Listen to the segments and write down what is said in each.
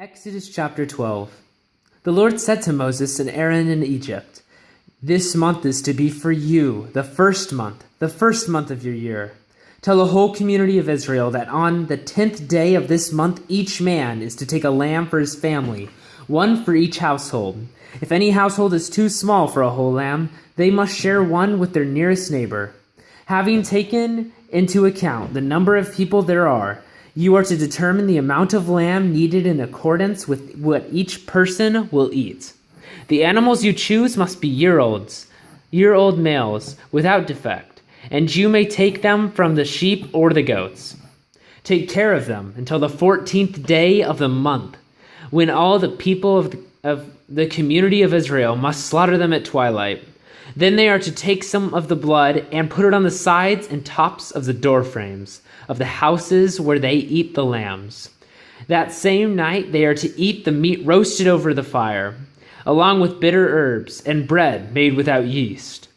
Exodus chapter 12. The Lord said to Moses and Aaron in Egypt, "This month is to be for you the first month of your year. Tell the whole community of Israel that on the 10th day of this month each man is to take a lamb for his family, one for each household. If any household is too small for a whole lamb, they must share one with their nearest neighbor. Having taken into account the number of people there are, you are to determine the amount of lamb needed in accordance with what each person will eat. The animals you choose must be year-old males, without defect, and you may take them from the sheep or the goats. Take care of them until the 14th day of the month, when all the people of the community of Israel must slaughter them at twilight. Then they are to take some of the blood and put it on the sides and tops of the door frames of the houses where they eat the lambs. That same night they are to eat the meat roasted over the fire, along with bitter herbs and bread made without yeast.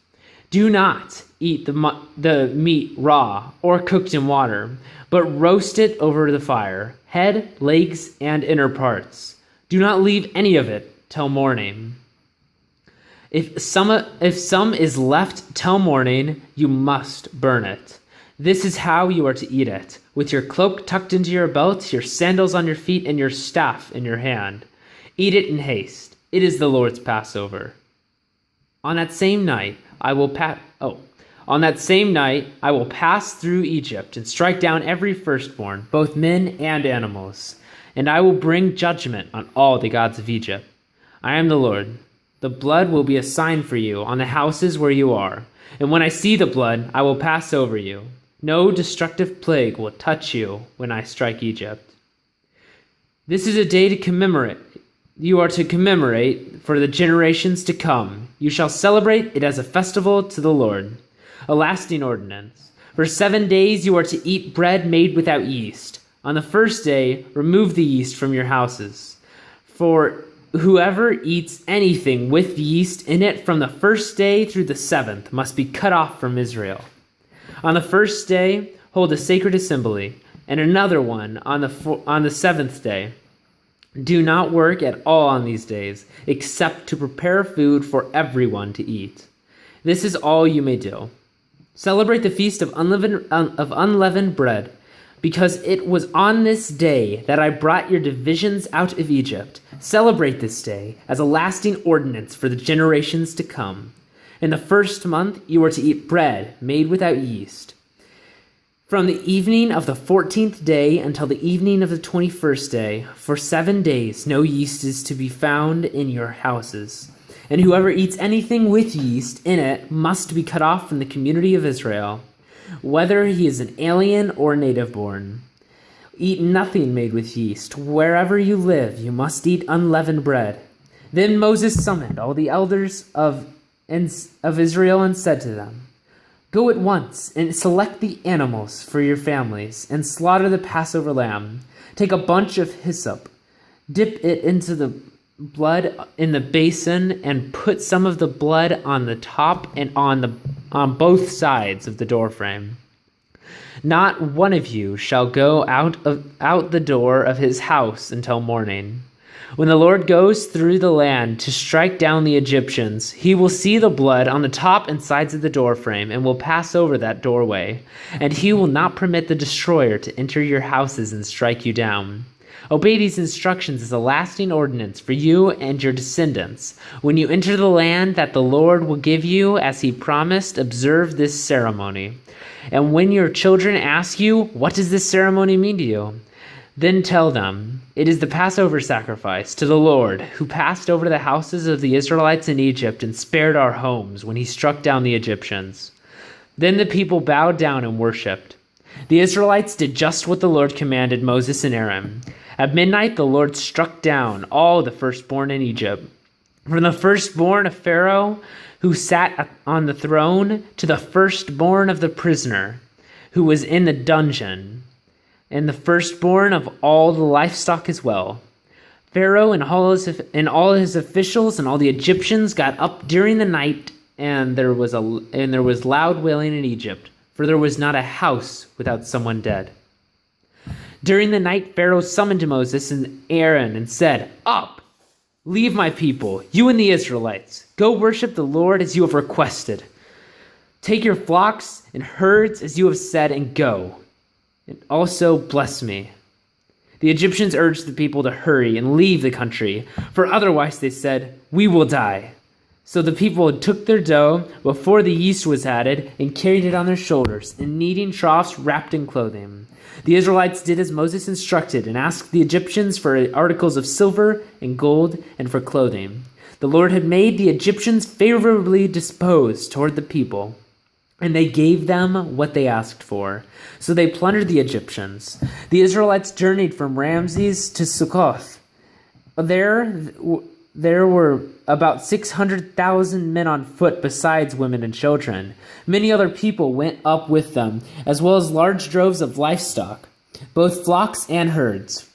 Do not eat the meat raw or cooked in water, but roast it over the fire, head, legs, and inner parts. Do not leave any of it till morning. If some is left till morning, you must burn it. This is how you are to eat it, with your cloak tucked into your belt, your sandals on your feet, and your staff in your hand. Eat it in haste. It is the Lord's Passover. On that same night I will pass through Egypt and strike down every firstborn, both men and animals, and I will bring judgment on all the gods of Egypt. I am the Lord. The blood will be a sign for you on the houses where you are, and when I see the blood, I will pass over you. No destructive plague will touch you when I strike Egypt. This is a day to commemorate. You are to commemorate for the generations to come. You shall celebrate it as a festival to the Lord, a lasting ordinance. For 7 days you are to eat bread made without yeast. On the first day, remove the yeast from your houses. For whoever eats anything with yeast in it from the first day through the 7th must be cut off from Israel. On the first day, hold a sacred assembly, and another one on the 7th day. Do not work at all on these days, except to prepare food for everyone to eat. This is all you may do. Celebrate the feast of unleavened bread, because it was on this day that I brought your divisions out of Egypt. Celebrate this day as a lasting ordinance for the generations to come. In the first month you are to eat bread made without yeast. From the evening of the 14th day until the evening of the 21st day, for 7 days no yeast is to be found in your houses. And whoever eats anything with yeast in it must be cut off from the community of Israel, whether he is an alien or native-born. Eat nothing made with yeast. Wherever you live, you must eat unleavened bread. Then Moses summoned all the elders of Israel and said to them, "Go at once and select the animals for your families and slaughter the Passover lamb. Take a bunch of hyssop, dip it into the blood in the basin, and put some of the blood on the top and on both sides of the doorframe. Not one of you shall go out the door of his house until morning. When the Lord goes through the land to strike down the Egyptians, he will see the blood on the top and sides of the doorframe and will pass over that doorway, and he will not permit the destroyer to enter your houses and strike you down. Obey these instructions as a lasting ordinance for you and your descendants. When you enter the land that the Lord will give you, as he promised, observe this ceremony. And when your children ask you, 'What does this ceremony mean to you?' then tell them, 'It is the Passover sacrifice to the Lord, who passed over the houses of the Israelites in Egypt and spared our homes when he struck down the Egyptians.' Then the people bowed down and worshipped. The Israelites did just what the Lord commanded Moses and Aaron. At midnight the Lord struck down all the firstborn in Egypt, from the firstborn of Pharaoh who sat on the throne to the firstborn of the prisoner who was in the dungeon, and the firstborn of all the livestock as well. Pharaoh and all his officials and all the Egyptians got up during the night, and there was loud wailing in Egypt, for there was not a house without someone dead. During the night, Pharaoh summoned Moses and Aaron and said, "Up! Leave my people, you and the Israelites. Go worship the Lord as you have requested. Take your flocks and herds as you have said and go. And also bless me." The Egyptians urged the people to hurry and leave the country, for otherwise, they said, "We will die." So the people took their dough before the yeast was added and carried it on their shoulders in kneading troughs wrapped in clothing. The Israelites did as Moses instructed and asked the Egyptians for articles of silver and gold and for clothing. The Lord had made the Egyptians favorably disposed toward the people, and they gave them what they asked for. So they plundered the Egyptians. The Israelites journeyed from Ramses to Succoth. There were about 600,000 men on foot besides women and children. Many other people went up with them, as well as large droves of livestock, both flocks and herds.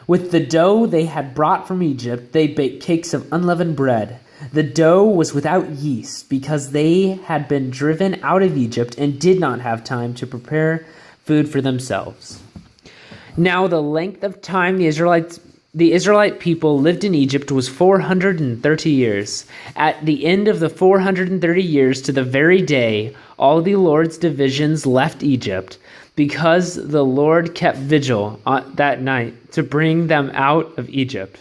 With the dough they had brought from Egypt, they baked cakes of unleavened bread. The dough was without yeast because they had been driven out of Egypt and did not have time to prepare food for themselves. Now the length of time the Israelite people lived in Egypt was 430 years. At the end of the 430 years, to the very day, all the Lord's divisions left Egypt, because the Lord kept vigil that night to bring them out of Egypt.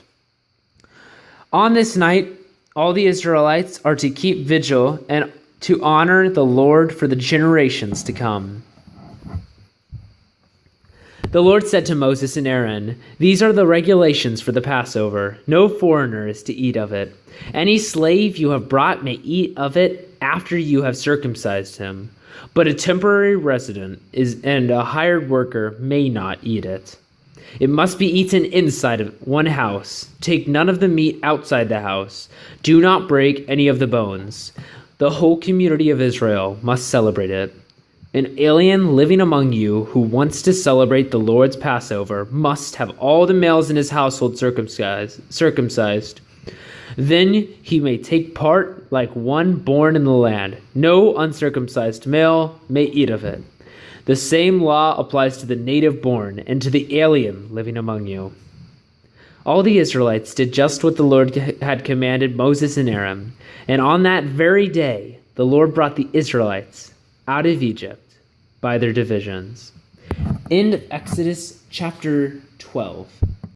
On this night, all the Israelites are to keep vigil and to honor the Lord for the generations to come. The Lord said to Moses and Aaron, "These are the regulations for the Passover. No foreigner is to eat of it. Any slave you have brought may eat of it after you have circumcised him, but a temporary resident and a hired worker may not eat it. It must be eaten inside of one house. Take none of the meat outside the house. Do not break any of the bones. The whole community of Israel must celebrate it. An alien living among you who wants to celebrate the Lord's Passover must have all the males in his household circumcised. Then he may take part like one born in the land. No uncircumcised male may eat of it. The same law applies to the native born and to the alien living among you." All the Israelites did just what the Lord had commanded Moses and Aaron, and on that very day the Lord brought the Israelites out of Egypt by their divisions. End of Exodus chapter 12.